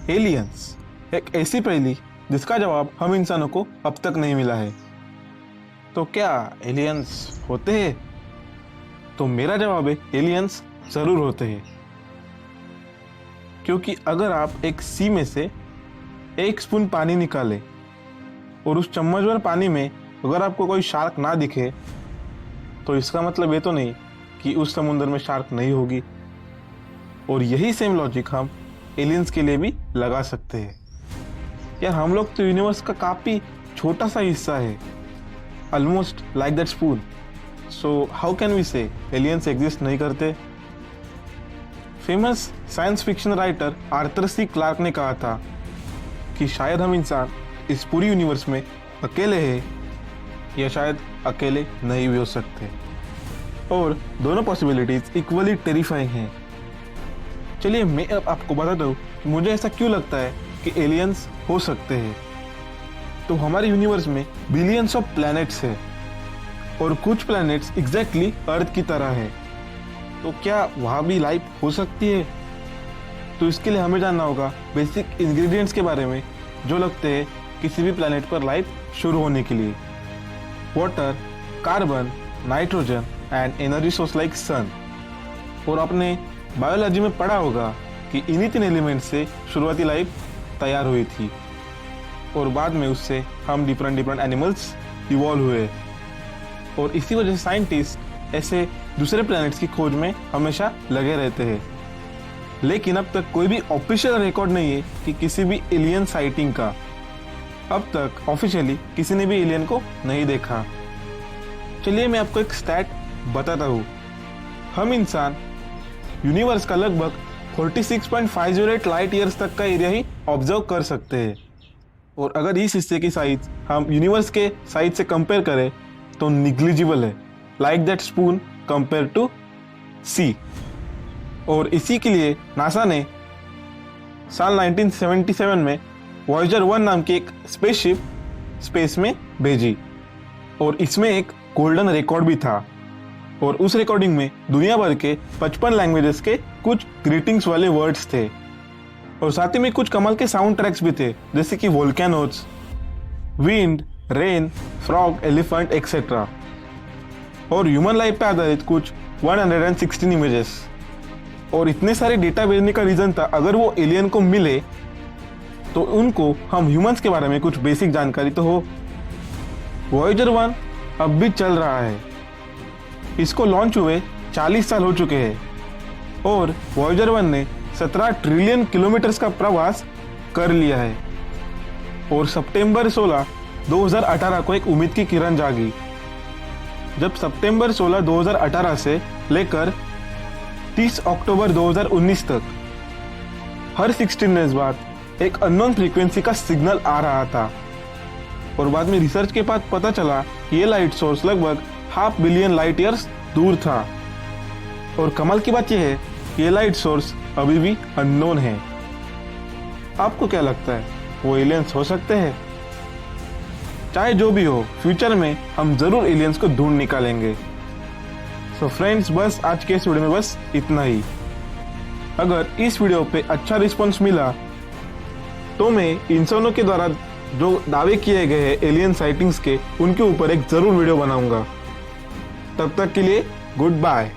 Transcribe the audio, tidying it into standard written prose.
Aliens, एक ऐसी पहेली जिसका जवाब हम इंसानों को अब तक नहीं मिला है। तो क्या एलियंस होते हैं? तो मेरा जवाब है एलियंस जरूर होते हैं, क्योंकि अगर आप एक सी में से एक स्पून पानी निकालें और उस चम्मच भर पानी में अगर आपको कोई शार्क ना दिखे, तो इसका मतलब ये तो नहीं कि उस समुद्र में शार्क नहीं होगी। और यही सेम लॉजिक हम एलियंस के लिए भी लगा सकते हैं। यार, हम लोग तो यूनिवर्स का काफी छोटा सा हिस्सा है, almost like that spoon. So how can we say aliens exist नहीं करते? Famous science fiction writer Arthur C Clarke ने कहा था कि शायद हम इंसान इस पूरी यूनिवर्स में अकेले हैं, या शायद अकेले नहीं भी हो सकते। और दोनों पॉसिबिलिटीज इक्वली टेरिफाइंग हैं। चलिए मैं अब आपको बताता हूँ कि मुझे ऐसा क्यों लगता है कि एलियंस हो सकते हैं। तो हमारे यूनिवर्स में बिलियंस ऑफ प्लैनेट्स हैं और कुछ प्लैनेट्स एग्जैक्टली अर्थ की तरह है। तो क्या वहाँ भी लाइफ हो सकती है? तो इसके लिए हमें जानना होगा बेसिक इंग्रेडिएंट्स के बारे में जो लगते हैं किसी भी प्लैनेट पर लाइफ शुरू होने के लिए। Water, carbon, nitrogen and energy source like sun. और आपने बायोलॉजी में पढ़ा होगा कि इन्हीं तीन एलिमेंट से शुरुआती लाइफ तैयार हुई थी और बाद में उससे हम डिफरेंट एनिमल्स इवॉल्व हुए। और इसी वजह से साइंटिस्ट ऐसे दूसरे प्लैनेट्स की खोज में हमेशा लगे रहते हैं। लेकिन अब तक कोई भी ऑफिशियल रिकॉर्ड नहीं है कि किसी भी एलियन साइटिंग का। अब तक ऑफिशियली किसी ने भी एलियन को नहीं देखा। चलिए मैं आपको एक स्टैट बताता हूँ। हम इंसान यूनिवर्स का लगभग 46.508 लाइट ईयर्स तक का एरिया ही ऑब्जर्व कर सकते हैं। और अगर इस हिस्से की साइज हम यूनिवर्स के साइज से कंपेयर करें तो निग्लिजिबल है, like that spoon compare to sea. और इसी के लिए नासा ने साल 1977 में वॉयेजर 1 नाम की एक स्पेसशिप स्पेस में भेजी और इसमें एक गोल्डन रिकॉर्ड भी था। और उस रिकॉर्डिंग में दुनिया भर के 55 लैंग्वेजेस के कुछ ग्रीटिंग्स वाले वर्ड्स थे और साथ ही में कुछ कमाल के साउंड ट्रैक्स भी थे, जैसे कि volcanoes, wind, rain, frog, elephant etcetera. और ह्यूमन लाइफ पे आधारित कुछ 116 इमेजेस। और इतने सारे डेटा भेजने का रीजन था अगर वो एलियन को मिले तो उनको हम ह्यूमंस के बारे में कुछ बेसिक जानकारी तो हो। वॉयेजर 1 अब भी चल रहा है। इसको लॉन्च हुए 40 साल हो चुके हैं और वॉयेजर 1 ने 17 ट्रिलियन किलोमीटर्स का प्रवास कर लिया है। और सितंबर 16, 2018 को एक उम्मीद की किरण जागी, जब सितंबर 16, 2018 से लेकर 30 अक्टूबर 2019 तक हर 16 डेज बाद एक अननोन फ्रीक्वेंसी का सिग्नल आ रहा था। और बाद में रिसर्च के बाद पता चला कि ये लाइट सोर्स लगभग 500 बिलियन लाइट ईयर्स दूर था। और कमाल की बात यह है कि ये लाइट सोर्स अभी भी अननोन है। आपको क्या लगता है, वो एलियंस हो सकते हैं? चाहे जो भी हो, फ्यूचर में हम जरूर एलियंस को ढूंढ निकालेंगे। सो फ्रेंड्स, बस आज के इस वीडियो में बस इतना ही। अगर इस वीडियो पे अच्छा रिस्पॉन्स मिला तो मैं इंसानों के द्वारा जो दावे किए गए हैं एलियन साइटिंग्स के, उनके ऊपर एक जरूर वीडियो बनाऊंगा। तब तक के लिए गुड बाय।